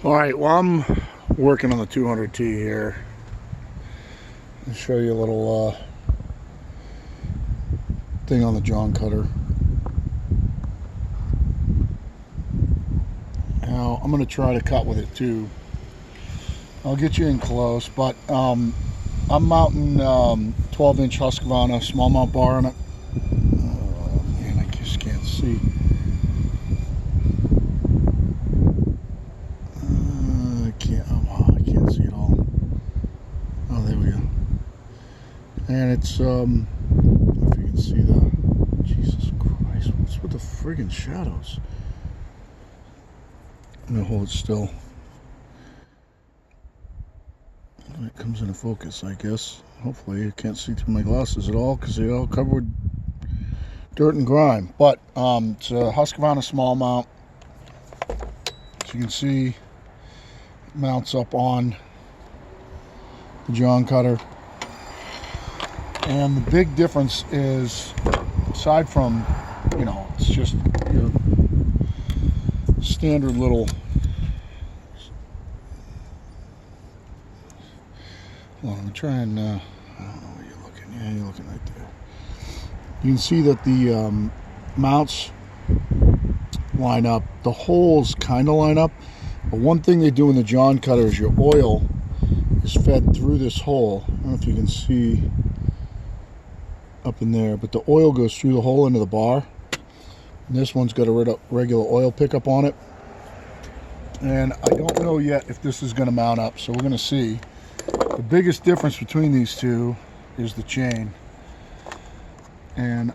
All right, well, I'm working on the 200T here. I'll show you a little thing on the Joncutter. Now, I'm going to try to cut with it too. I'll get you in close, but I'm mounting 12-inch Husqvarna small mount bar on it. Oh, man, I just can't see. I can't see it all. Oh, there we go. And it's, if you can see the, Jesus Christ, what's with the friggin' shadows? I'm gonna hold it still. When it comes into focus, I guess. Hopefully, you can't see through my glasses at all because they're all covered with dirt and grime. But it's a Husqvarna small mount. As you can see, it mounts up on the Joncutter. And the big difference is, aside from, you know, it's just your standard little, hold on, I'm trying, I don't know where you're looking. Yeah, you're looking right there. You can see that the mounts line up. The holes kind of line up. But one thing they do in the Joncutter is your oil is fed through this hole. I don't know if you can see up in there, but the oil goes through the hole into the bar. And this one's got a regular oil pickup on it. And I don't know yet if this is going to mount up, so we're going to see. The biggest difference between these two is the chain. And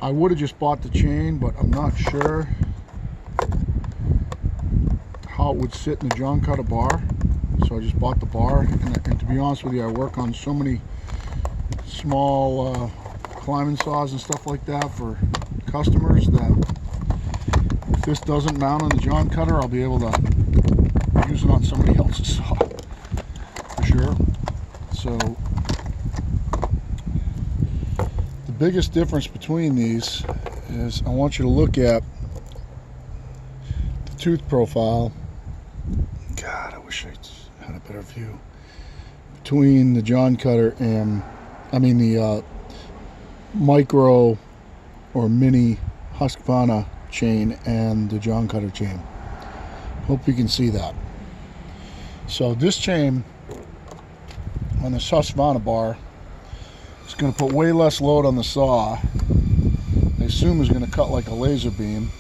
I would have just bought the chain, but I'm not sure how it would sit in the Joncutter bar. So I just bought the bar. And to be honest with you, I work on so many small climbing saws and stuff like that for customers that if this doesn't mount on the Joncutter, I'll be able to use it on somebody else's saw for sure. So the biggest difference between these is I want you to look at the tooth profile. God, I wish I had a better view between the Joncutter and, I mean, the micro or mini Husqvarna chain and the Joncutter chain. Hope you can see that. So this chain on this Husqvarna bar is going to put way less load on the saw. I assume is going to cut like a laser beam.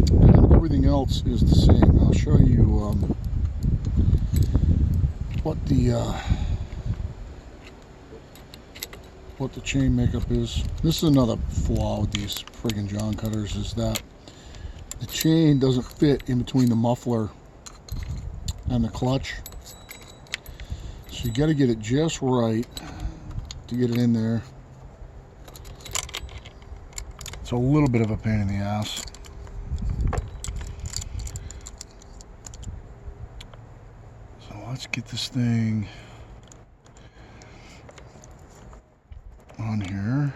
And everything else is the same. I'll show you what the chain makeup is. This is another flaw with these friggin' Joncutters, is that the chain doesn't fit in between the muffler and the clutch. So you got to get it just right to get it in there. It's a little bit of a pain in the ass. So let's get this thing on here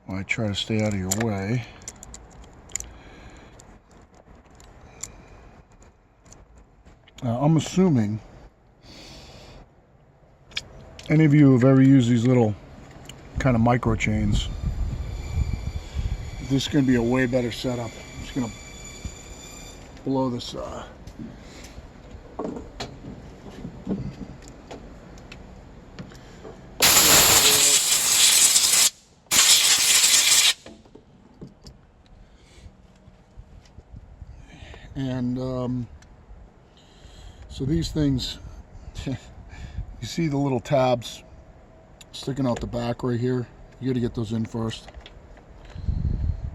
while I try to stay out of your way. I'm assuming any of you have ever used these little kind of micro chains, this is going to be a way better setup. I'm just going to blow this and so these things, you see the little tabs sticking out the back right here. You got to get those in first.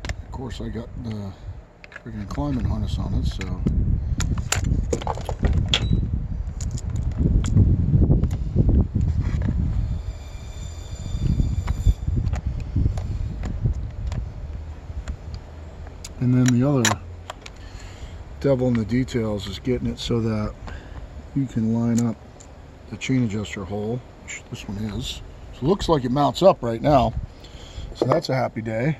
Of course, I got the freaking climbing harness on it, so and then the other devil in the details is getting it so that you can line up the chain adjuster hole, which this one is. So it looks like it mounts up right now, so that's a happy day.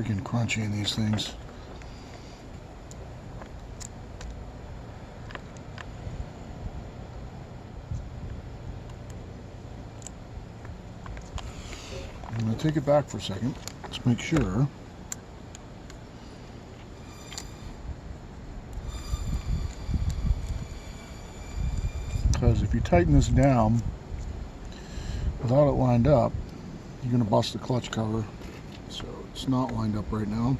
freaking crunchy in these things. I'm going to take it back for a second. Let's make sure. Because if you tighten this down without it lined up, you're going to bust the clutch cover. So it's not lined up right now.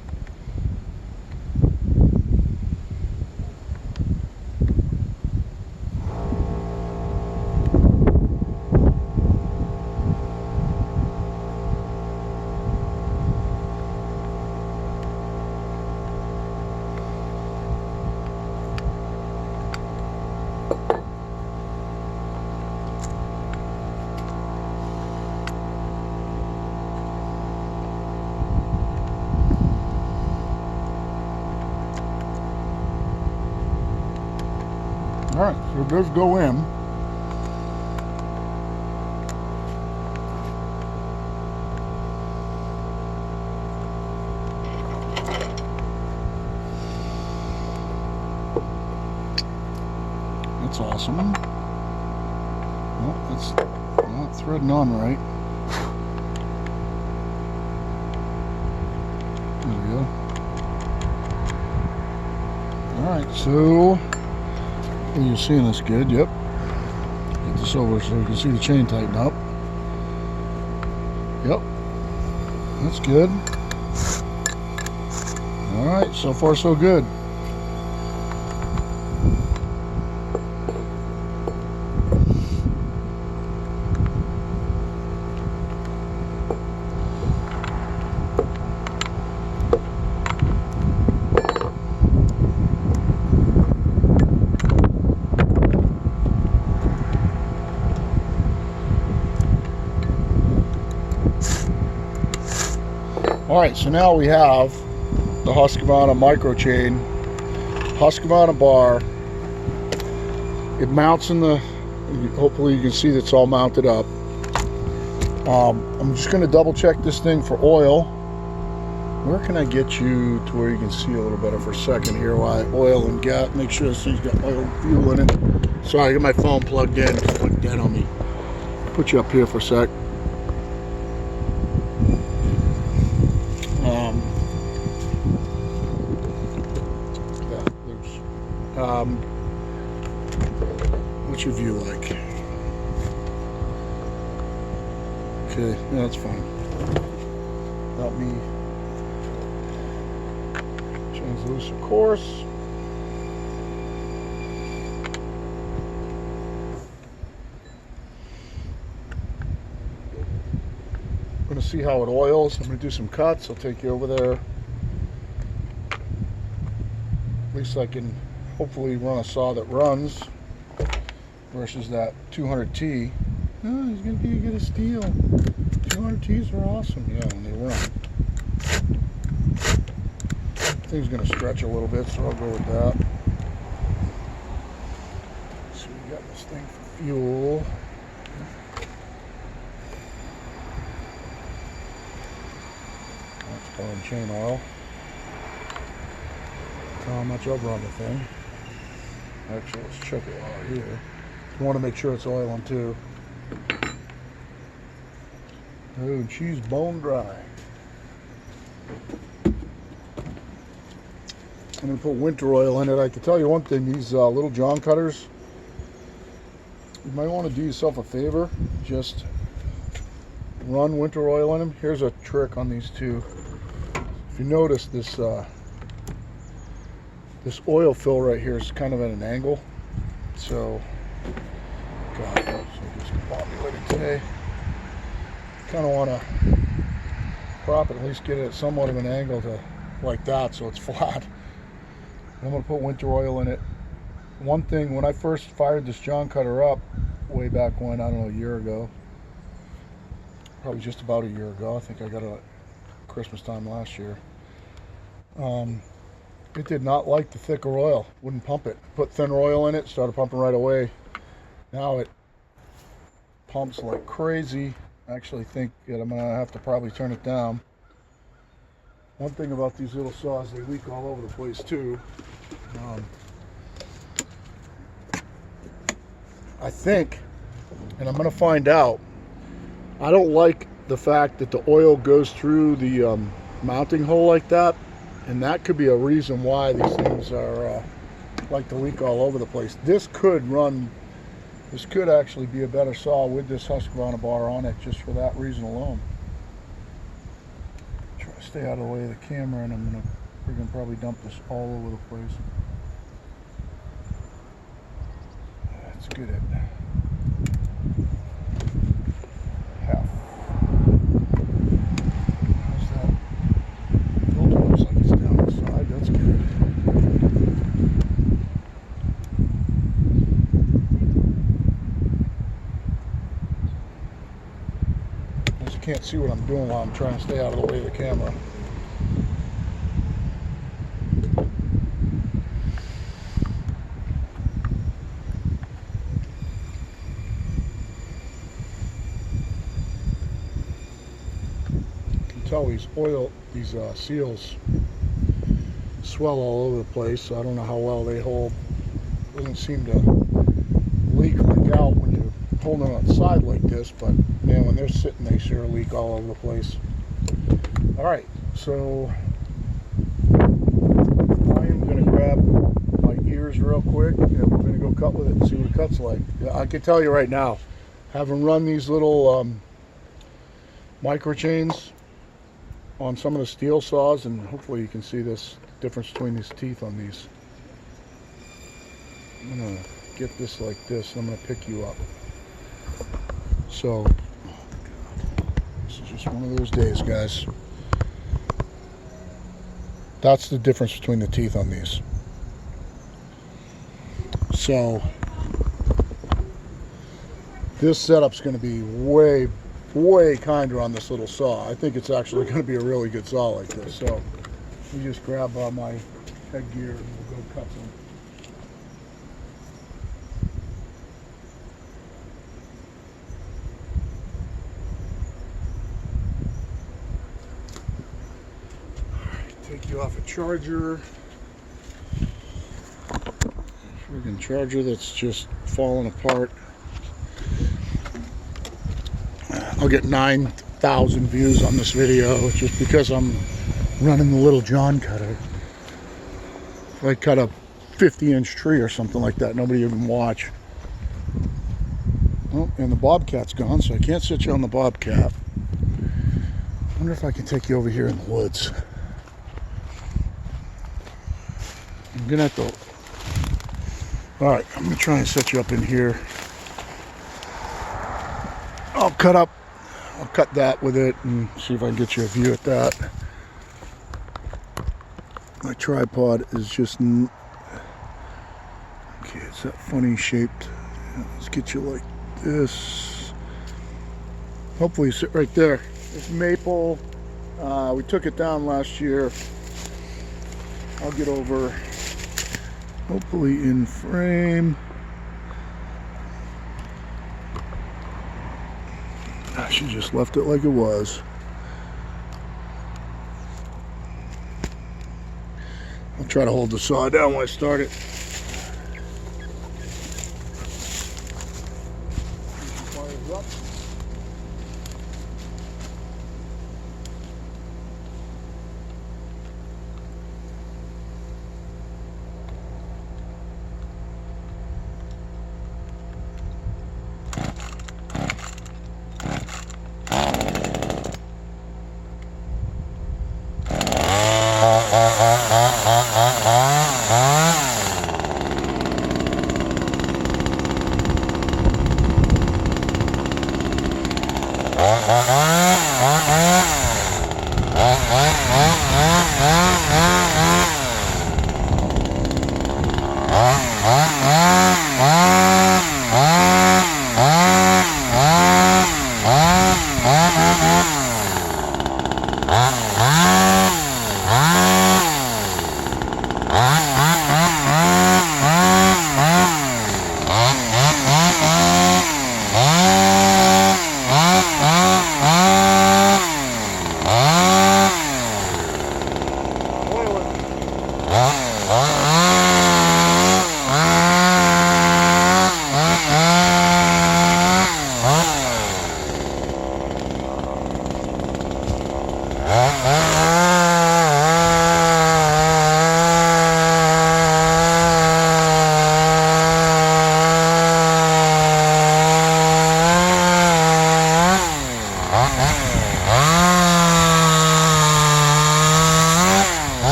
Alright, so it does go in. That's awesome. Well, that's not threading on right. There we go. Alright, so you're seeing this good, yep. Get this over so you can see the chain tighten up. Yep. That's good. Alright, so far so good. Alright, so now we have the Husqvarna micro chain, Husqvarna bar. It mounts in the, hopefully you can see that's all mounted up. I'm just going to double check this thing for oil. Where can I get you to where you can see a little better for a second here? Why oil and gas, make sure this thing's got oil and fuel in it. Sorry, I got my phone plugged in, it's like dead on me. Put you up here for a sec. What's your view like? Okay, yeah, that's fine. Help me change loose of course. I'm going to see how it oils. I'm going to do some cuts. I'll take you over there. At least I can hopefully run a saw that runs versus that 200T. Oh, he's going to be good at steel. 200Ts are awesome. Yeah, when they run. Thing's going to stretch a little bit, so I'll go with that. So we got this thing for fuel. That's probably chain oil. How much over on the thing. Actually, let's check it while we're here. You want to make sure it's oiling too. Oh, and she's bone dry. I'm going to put winter oil in it. I can tell you one thing, these little Joncutters, you might want to do yourself a favor. Just run winter oil in them. Here's a trick on these two. If you notice this, this oil fill right here is kind of at an angle. So, God, so just populated today. Kind of want to prop it, at least get it at somewhat of an angle to like that so it's flat. I'm going to put winter oil in it. One thing, when I first fired this Joncutter up way back when, I don't know, a year ago, probably just about a year ago, I think I got it at Christmas time last year, it did not like the thicker oil, wouldn't pump it. Put thinner oil in it, started pumping right away. Now it pumps like crazy. I actually think that I'm going to have to probably turn it down. One thing about these little saws, they leak all over the place too. I think, and I'm going to find out, I don't like the fact that the oil goes through the mounting hole like that, and that could be a reason why these things are like to leak all over the place. This could actually be a better saw with this Husqvarna bar on it, just for that reason alone. Try to stay out of the way of the camera, and we're gonna probably dump this all over the place. That's good at half. How's that? Filter looks like it's down the side. That's good. Can't see what I'm doing while I'm trying to stay out of the way of the camera. You can tell these seals swell all over the place, so I don't know how well they hold. Doesn't seem to leak like out when you're holding it on the side like this, but man, when they're sitting, they sure leak all over the place. All right, so I am going to grab my ears real quick, and we're going to go cut with it and see what it cuts like. I can tell you right now, having run these little micro chains on some of the steel saws, and hopefully you can see this difference between these teeth on these. I'm going to get this like this, and I'm going to pick you up. So, this is just one of those days, guys. That's the difference between the teeth on these. So, this setup's going to be way, way kinder on this little saw. I think it's actually going to be a really good saw like this. So, let me just grab my headgear and we'll go cut some. Take you off a charger. Friggin' charger that's just falling apart. I'll get 9,000 views on this video just because I'm running the little Joncutter. If I cut a 50-inch tree or something like that, nobody even watch. Oh, and the Bobcat's gone, so I can't sit you on the Bobcat. I wonder if I can take you over here in the woods. I'm gonna have to. Alright, I'm gonna try and set you up in here. I'll cut that with it and see if I can get you a view at that. My tripod is just okay, it's that funny shaped. Let's get you like this. Hopefully you sit right there. It's maple. We took it down last year. I'll get over. Hopefully in frame. She just left it like it was. I'll try to hold the saw down when I start it. Fires up.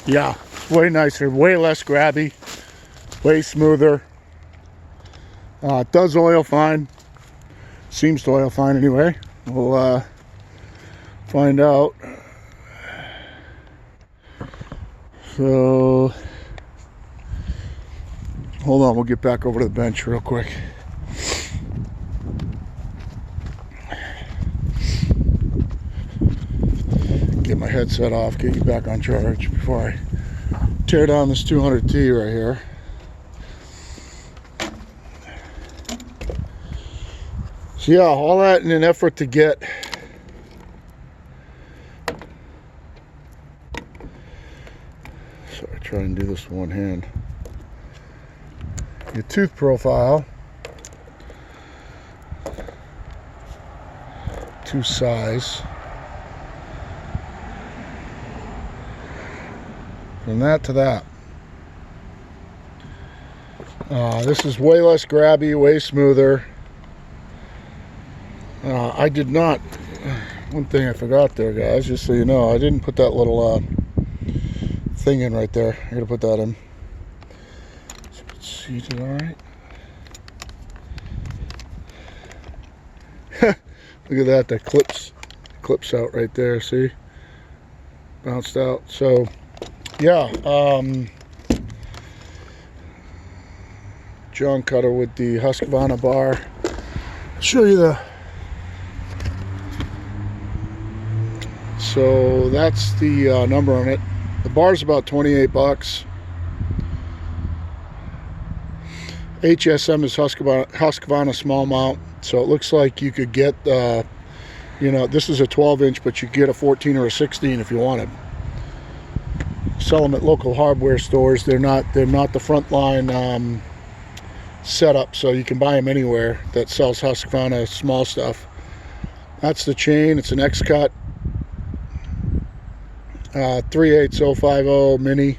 Yeah, way nicer, way less grabby, way smoother. It does oil fine. Seems to oil fine anyway. We'll find out. So, hold on, we'll get back over to the bench real quick. Get my headset off, get you back on charge before I tear down this 200T right here. So yeah, all that in an effort to get try and do this with one hand. Your tooth profile, tooth size, from that to that. This is way less grabby, way smoother. I did not, one thing I forgot there, guys, just so you know, I didn't put that little thing in right there. I gotta put that in. So it's seated all right. Look at that, that clips out right there, see? Bounced out. So yeah, Joncutter with the Husqvarna bar. I'll show you the, so that's the number on it. The bar's about 28 bucks. HSM is Husqvarna small mount, so it looks like you could get, you know, this is a 12-inch, but you could get a 14 or a 16 if you wanted. Sell them at local hardware stores. They're not the frontline setup, so you can buy them anywhere that sells Husqvarna small stuff. That's the chain. It's an X-Cut 38050 mini.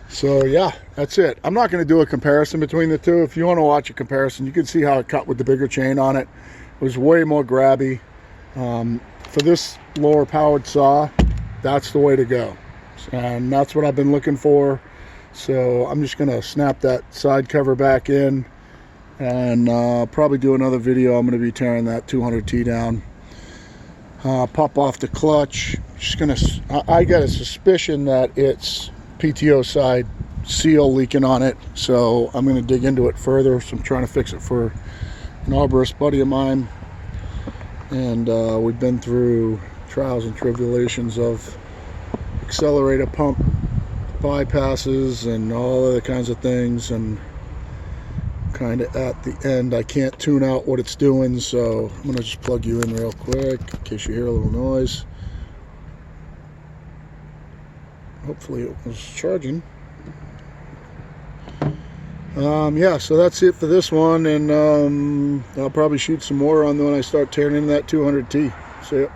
So yeah, that's it. I'm not going to do a comparison between the two. If you want to watch a comparison, you can see how it cut with the bigger chain on it. It was way more grabby. For this lower powered saw, that's the way to go, and that's what I've been looking for. So I'm just going to snap that side cover back in, and probably do another video. I'm going to be tearing that 200T down, pop off the clutch. Just gonna, I got a suspicion that it's PTO side seal leaking on it, so I'm going to dig into it further. So I'm trying to fix it for an arborist buddy of mine, and we've been through trials and tribulations of accelerator pump bypasses and all other kinds of things, and kind of at the end I can't tune out what it's doing, so I'm going to just plug you in real quick in case you hear a little noise. Hopefully it was charging. Yeah, so that's it for this one, and I'll probably shoot some more on when I start tearing into that 200T. See ya.